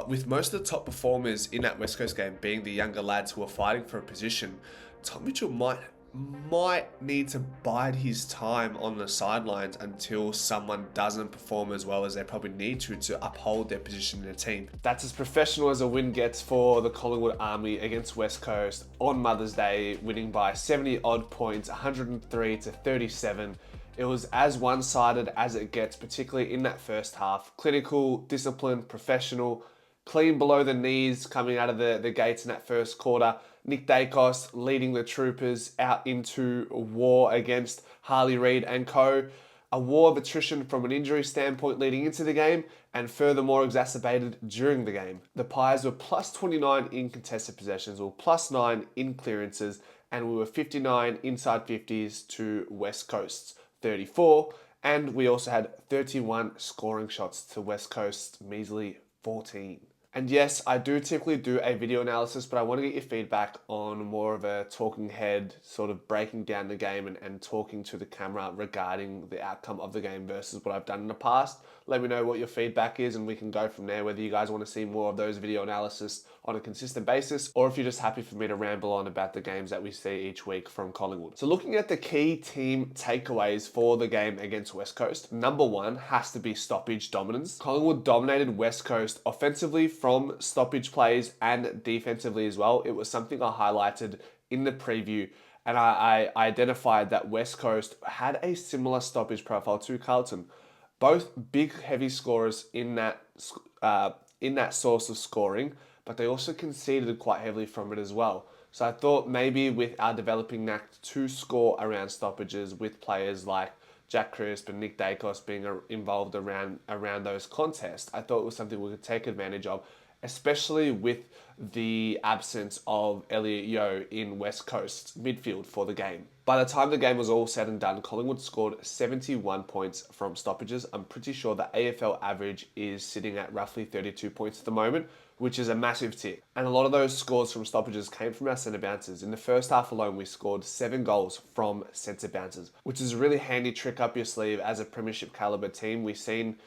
But with most of the top performers in that West Coast game being the younger lads who are fighting for a position, Tom Mitchell might need to bide his time on the sidelines until someone doesn't perform as well as they probably need to uphold their position in the team. That's as professional as a win gets for the Collingwood Army against West Coast on Mother's Day, winning by 70 odd points, 103 to 37. It was as one-sided as it gets, particularly in that first half. Clinical, disciplined, professional, clean below the knees coming out of the gates in that first quarter. Nick Dacos leading the Troopers out into a war against Harley Reid and co. A war of attrition from an injury standpoint leading into the game, and furthermore exacerbated during the game. The Pies were plus 29 in contested possessions, or plus 9 in clearances, and we were 59 inside 50s to West Coast's 34, and we also had 31 scoring shots to West Coast's measly 14. And yes, I do typically do a video analysis, but I want to get your feedback on more of a talking head, sort of breaking down the game and talking to the camera regarding the outcome of the game versus what I've done in the past. Let me know what your feedback is and we can go from there, whether you guys want to see more of those video analysis on a consistent basis, or if you're just happy for me to ramble on about the games that we see each week from Collingwood. So looking at the key team takeaways for the game against West Coast, number one has to be stoppage dominance. Collingwood dominated West Coast offensively from stoppage plays and defensively as well. It was something I highlighted in the preview, and I identified that West Coast had a similar stoppage profile to Carlton. Both big, heavy scorers in that source of scoring, but they also conceded quite heavily from it as well. So I thought maybe with our developing knack to score around stoppages with players like Jack Crisp and Nick Dacos being involved around those contests, I thought it was something we could take advantage of, especially with the absence of Elliot Yeo in West Coast midfield for the game. By the time the game was all said and done, Collingwood scored 71 points from stoppages. I'm pretty sure the AFL average is sitting at roughly 32 points at the moment, which is a massive tick. And a lot of those scores from stoppages came from our centre bounces. In the first half alone, we scored 7 goals from centre bounces, which is a really handy trick up your sleeve as a premiership caliber team. We've seen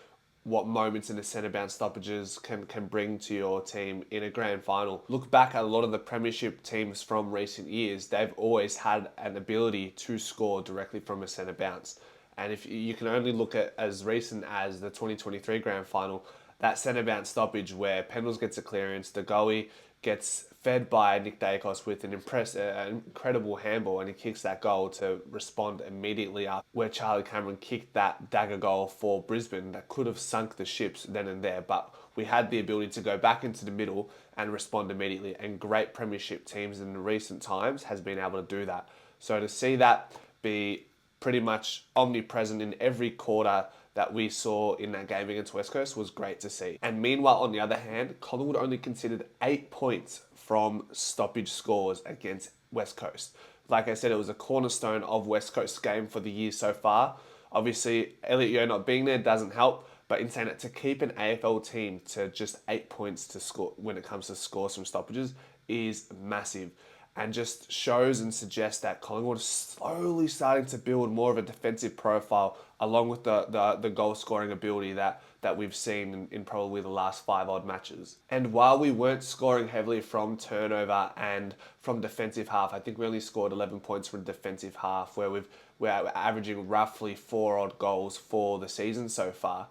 what moments in the centre bounce stoppages can bring to your team in a grand final. Look back at a lot of the premiership teams from recent years, they've always had an ability to score directly from a centre bounce. And if you can only look at as recent as the 2023 grand final, that centre bounce stoppage where Pendles gets a clearance, the goalie gets fed by Nick Dacos with an incredible handball, and he kicks that goal to respond immediately up, where Charlie Cameron kicked that dagger goal for Brisbane that could have sunk the ships then and there, but we had the ability to go back into the middle and respond immediately, and great premiership teams in recent times has been able to do that. So to see that be pretty much omnipresent in every quarter that we saw in that game against West Coast was great to see. And meanwhile, on the other hand, Collingwood only conceded 8 points from stoppage scores against West Coast. Like I said, it was a cornerstone of West Coast's game for the year so far. Obviously, Elliot Yeo not being there doesn't help, but in saying it, to keep an AFL team to just 8 points to score when it comes to scores from stoppages is massive, and just shows and suggests that Collingwood is slowly starting to build more of a defensive profile along with the goal scoring ability that we've seen in probably the last 5 odd matches. And while we weren't scoring heavily from turnover and from defensive half, I think we only scored 11 points from defensive half, where we're averaging roughly 4 odd goals for the season so far.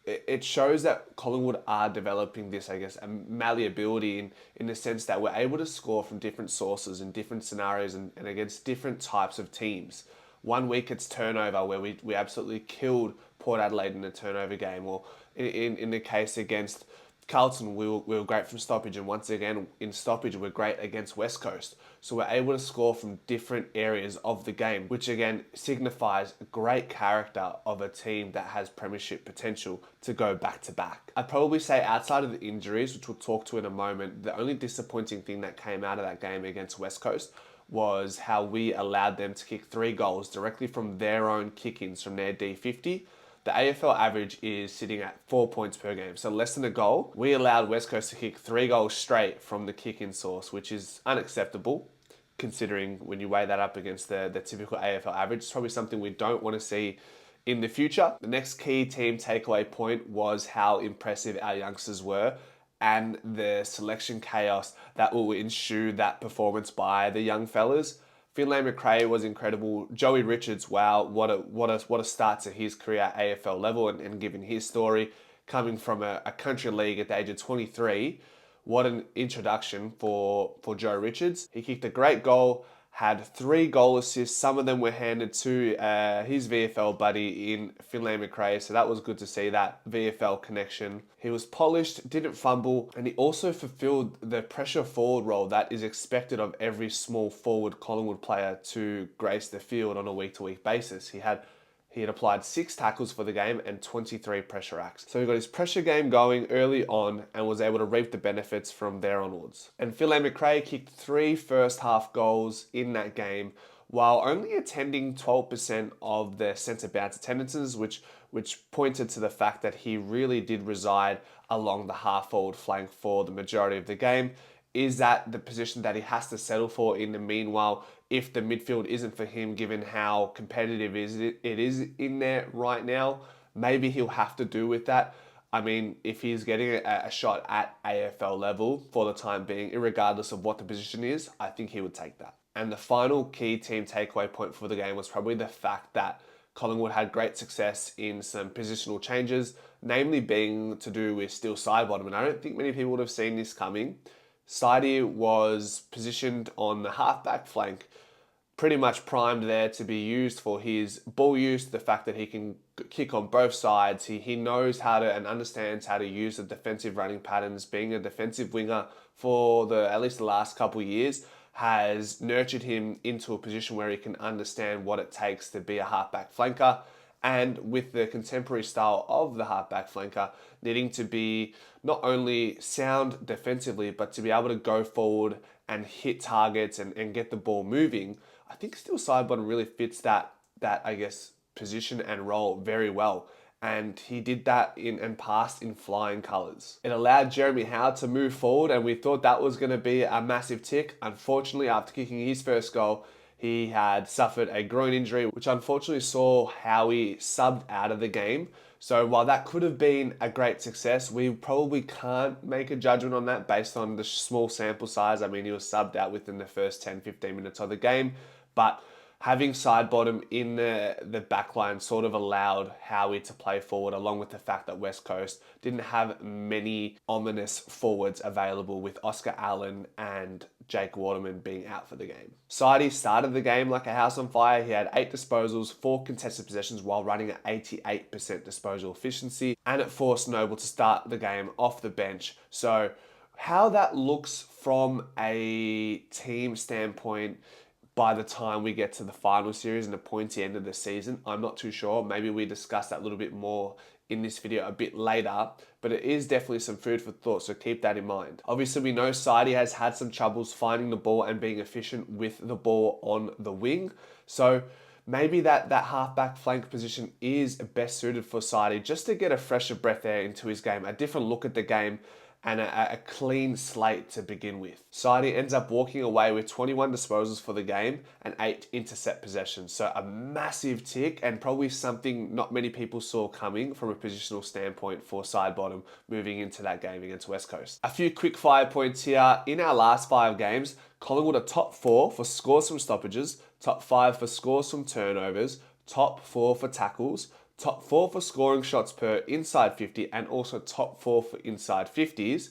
It shows that Collingwood are developing this, I guess, a malleability in the sense that we're able to score from different sources in different scenarios and against different types of teams. One week it's turnover, where we absolutely killed Port Adelaide in a turnover game, or in the case against Carlton, we were great from stoppage, and once again in stoppage we're great against West Coast. So we're able to score from different areas of the game, which again signifies great character of a team that has premiership potential to go back to back. I'd probably say outside of the injuries, which we'll talk to in a moment, the only disappointing thing that came out of that game against West Coast was how we allowed them to kick 3 goals directly from their own kick-ins from their D50. The AFL average is sitting at 4 points per game, so less than a goal. We allowed West Coast to kick 3 goals straight from the kick-in source, which is unacceptable, considering when you weigh that up against the typical AFL average. It's probably something we don't want to see in the future. The next key team takeaway point was how impressive our youngsters were and the selection chaos that will ensue that performance by the young fellas. Finlay McRae was incredible. Joey Richards, wow, what a start to his career at AFL level, and given his story coming from a country league at the age of 23, what an introduction for Joe Richards. He kicked a great goal, had 3 goal assists. Some of them were handed to his VFL buddy in Finlay McRae, so that was good to see that VFL connection. He was polished, didn't fumble, and he also fulfilled the pressure forward role that is expected of every small forward Collingwood player to grace the field on a week-to-week basis. He had applied 6 tackles for the game and 23 pressure acts. So he got his pressure game going early on and was able to reap the benefits from there onwards. And Finlay McRae kicked 3 first half goals in that game while only attending 12% of the centre bounce attendances, which pointed to the fact that he really did reside along the half forward flank for the majority of the game. Is that the position that he has to settle for in the meanwhile if the midfield isn't for him, given how competitive it is in there right now? Maybe he'll have to do with that. I mean, if he's getting a shot at AFL level for the time being, irregardless of what the position is, I think he would take that. And the final key team takeaway point for the game was probably the fact that Collingwood had great success in some positional changes, namely being to do with Steele Sidebottom. And I don't think many people would have seen this coming. Sidey was positioned on the halfback flank, pretty much primed there to be used for his ball use, the fact that he can kick on both sides. He knows how to and understands how to use the defensive running patterns. Being a defensive winger for at least the last couple of years has nurtured him into a position where he can understand what it takes to be a halfback flanker. And with the contemporary style of the halfback flanker, needing to be not only sound defensively, but to be able to go forward and hit targets and get the ball moving, I think Steele Sidebottom really fits that I guess position and role very well. And he did that and passed in flying colours. It allowed Jeremy Howe to move forward, and we thought that was going to be a massive tick. Unfortunately, after kicking his first goal, he had suffered a groin injury, which unfortunately saw Howie subbed out of the game. So while that could have been a great success, we probably can't make a judgment on that based on the small sample size. I mean, he was subbed out within the first 10-15 minutes of the game, but having Sidebottom in the back line sort of allowed Howie to play forward, along with the fact that West Coast didn't have many ominous forwards available, with Oscar Allen and Jake Waterman being out for the game. Sidey started the game like a house on fire. He had 8 disposals, 4 contested possessions while running at 88% disposal efficiency, and it forced Noble to start the game off the bench. So how that looks from a team standpoint by the time we get to the final series and the pointy end of the season, I'm not too sure. Maybe we discuss that a little bit more in this video a bit later, but it is definitely some food for thought, so keep that in mind. Obviously, we know Sidey has had some troubles finding the ball and being efficient with the ball on the wing, so maybe that halfback flank position is best suited for Sidey, just to get a fresher breath there into his game, a different look at the game, and a clean slate to begin with. Sidey ends up walking away with 21 disposals for the game and 8 intercept possessions. So a massive tick, and probably something not many people saw coming from a positional standpoint for Sidebottom moving into that game against West Coast. A few quick fire points here. In our last 5 games, Collingwood are top 4 for scores from stoppages, top 5 for scores from turnovers, top 4 for tackles, top 4 for scoring shots per inside 50, and also top 4 for inside 50s,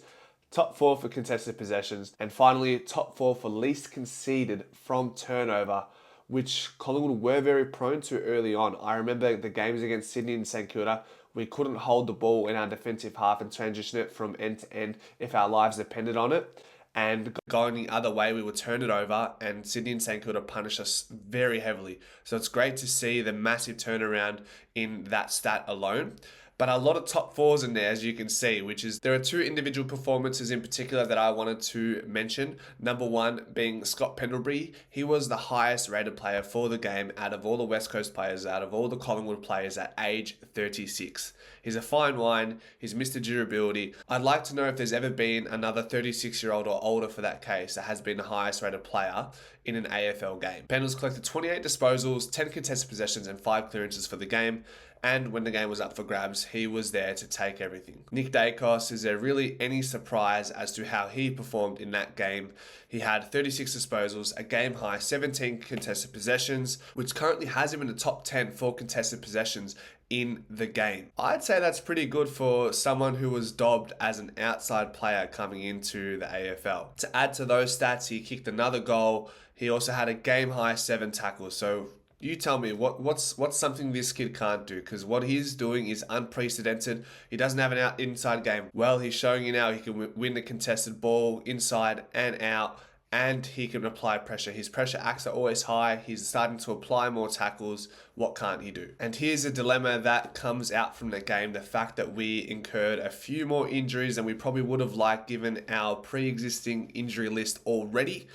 top 4 for contested possessions, and finally top 4 for least conceded from turnover, which Collingwood were very prone to early on. I remember the games against Sydney and St Kilda, we couldn't hold the ball in our defensive half and transition it from end to end if our lives depended on it. And going the other way, we would turn it over, and Sydney and St Kilda punish us very heavily. So it's great to see the massive turnaround in that stat alone. But a lot of top 4s in there, as you can see, which is, there are 2 individual performances in particular that I wanted to mention. Number 1 being Scott Pendlebury. He was the highest rated player for the game out of all the West Coast players, out of all the Collingwood players at age 36. He's a fine wine. He's Mr. Durability. I'd like to know if there's ever been another 36-year-old or older for that case that has been the highest rated player in an AFL game. Pendle's collected 28 disposals, 10 contested possessions, and 5 clearances for the game. And when the game was up for grabs, he was there to take everything. Nick Dacos, is there really any surprise as to how he performed in that game? He had 36 disposals, a game high 17 contested possessions, which currently has him in the top 10 for contested possessions in the game. I'd say that's pretty good for someone who was dobbed as an outside player coming into the AFL. To add to those stats, he kicked another goal. He also had a game high 7 tackles. So you tell me what's something this kid can't do, because what he's doing is unprecedented. He doesn't have an inside game. Well, he's showing you now he can win the contested ball inside and out, and he can apply pressure. His pressure acts are always high. He's starting to apply more tackles. What can't he do? And here's a dilemma that comes out from the game: the fact that we incurred a few more injuries than we probably would have liked given our pre-existing injury list already.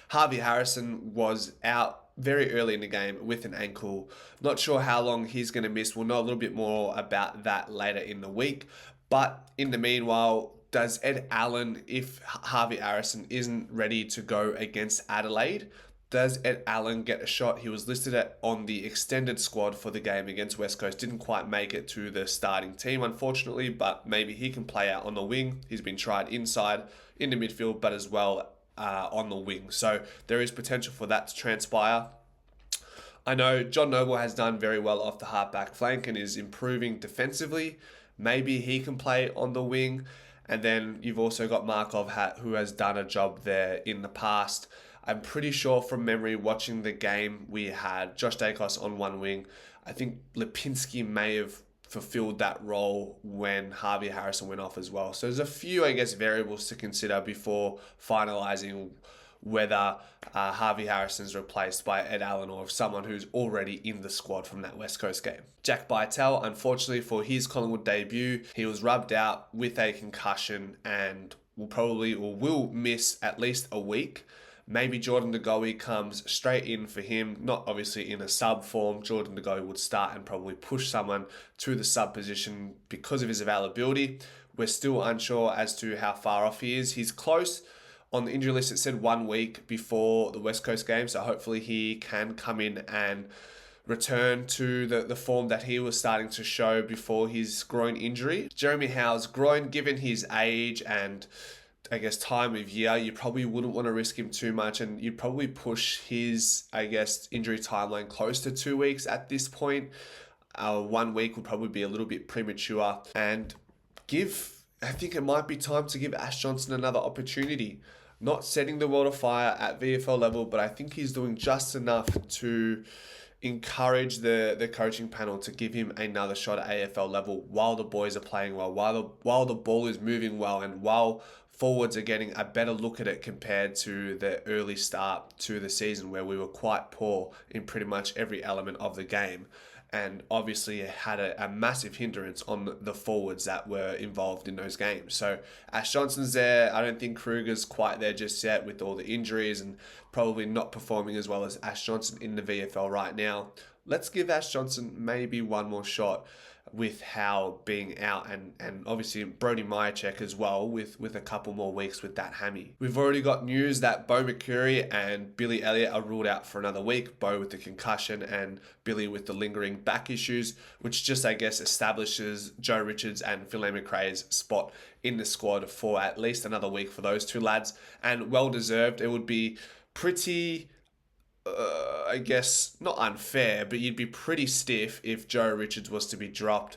Harvey Harrison was out very early in the game with an ankle. Not sure how long he's going to miss. We'll know a little bit more about that later in the week. But in the meanwhile, does Ed Allen, if Harvey Harrison isn't ready to go against Adelaide, does Ed Allen get a shot? He was listed on the extended squad for the game against West Coast. Didn't quite make it to the starting team, unfortunately, but maybe he can play out on the wing. He's been tried inside, in the midfield, but as well on the wing. So there is potential for that to transpire. I know John Noble has done very well off the halfback flank and is improving defensively. Maybe he can play on the wing. And then you've also got Markov, who has done a job there in the past. I'm pretty sure from memory, watching the game, we had Josh Dacos on one wing. I think Lipinski may have fulfilled that role when Harvey Harrison went off as well. So there's a few, variables to consider before finalising whether Harvey Harrison's replaced by Ed Allen or someone who's already in the squad from that West Coast game. Jack Bytel, unfortunately for his Collingwood debut, he was rubbed out with a concussion and will miss at least a week. Maybe Jordan De Goey comes straight in for him, not obviously in a sub form. Jordan De Goey would start and probably push someone to the sub position because of his availability. We're still unsure as to how far off he is. He's close. On the injury list, it said 1 week before the West Coast game, so hopefully he can come in and return to the form that he was starting to show before his groin injury. Jeremy Howe's groin, given his age and time of year, you probably wouldn't want to risk him too much, and you'd probably push his, injury timeline close to 2 weeks at this point. 1 week would probably be a little bit premature, and I think it might be time to give Ash Johnson another opportunity. Not setting the world afire at VFL level, but I think he's doing just enough to encourage the coaching panel to give him another shot at AFL level while the boys are playing well, while the ball is moving well, and while forwards are getting a better look at it compared to the early start to the season where we were quite poor in pretty much every element of the game. And obviously it had a massive hindrance on the forwards that were involved in those games. So Ash Johnson's there. I don't think Kruger's quite there just yet with all the injuries and probably not performing as well as Ash Johnson in the VFL right now. Let's give Ash Johnson maybe one more shot with Howe being out, and obviously Brody Myercheck as well with a couple more weeks with that hammy. We've already got news that Beau McCreary and Billy Elliott are ruled out for another week, Beau with the concussion and Billy with the lingering back issues, which just establishes Joe Richards and Philae McRae's spot in the squad for at least another week for those two lads, and well deserved. It would be pretty not unfair, but you'd be pretty stiff if Joe Richards was to be dropped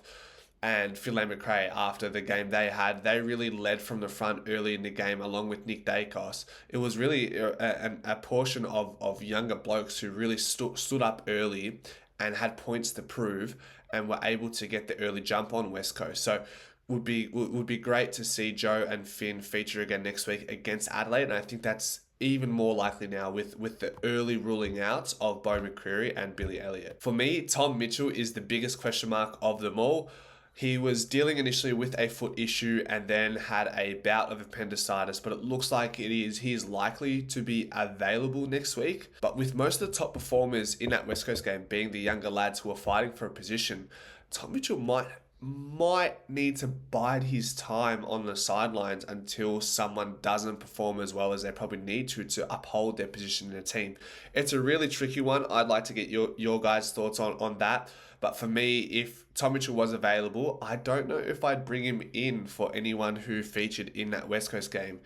and Philae McRae after the game they had. They really led from the front early in the game along with Nick Dacos. It was really a portion of younger blokes who really stood up early and had points to prove and were able to get the early jump on West Coast. So would be great to see Joe and Finn feature again next week against Adelaide, and I think that's even more likely now with the early ruling out of Beau McCreary and Billy Elliott. For me, Tom Mitchell is the biggest question mark of them all. He was dealing initially with a foot issue and then had a bout of appendicitis, but it looks like he's likely to be available next week. But with most of the top performers in that West Coast game being the younger lads who are fighting for a position, Tom Mitchell might might need to bide his time on the sidelines until someone doesn't perform as well as they probably need to uphold their position in the team. It's a really tricky one. I'd like to get your guys' thoughts on that. But for me, if Tom Mitchell was available, I don't know if I'd bring him in for anyone who featured in that West Coast game,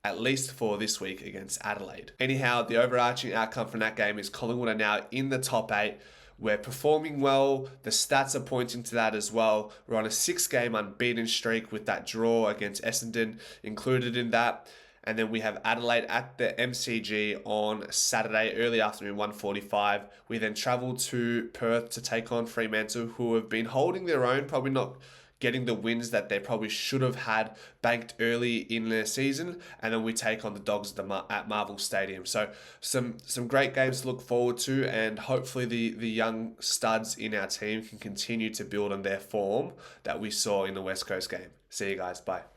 at least for this week against Adelaide. Anyhow, the overarching outcome from that game is Collingwood are now in the top 8. We're performing well. The stats are pointing to that as well. We're on a 6-game unbeaten streak with that draw against Essendon included in that. And then we have Adelaide at the MCG on Saturday, early afternoon, 1:45. We then travel to Perth to take on Fremantle, who have been holding their own, probably not getting the wins that they probably should have had banked early in their season. And then we take on the Dogs at Marvel Stadium. So some great games to look forward to, and hopefully the young studs in our team can continue to build on their form that we saw in the West Coast game. See you guys. Bye.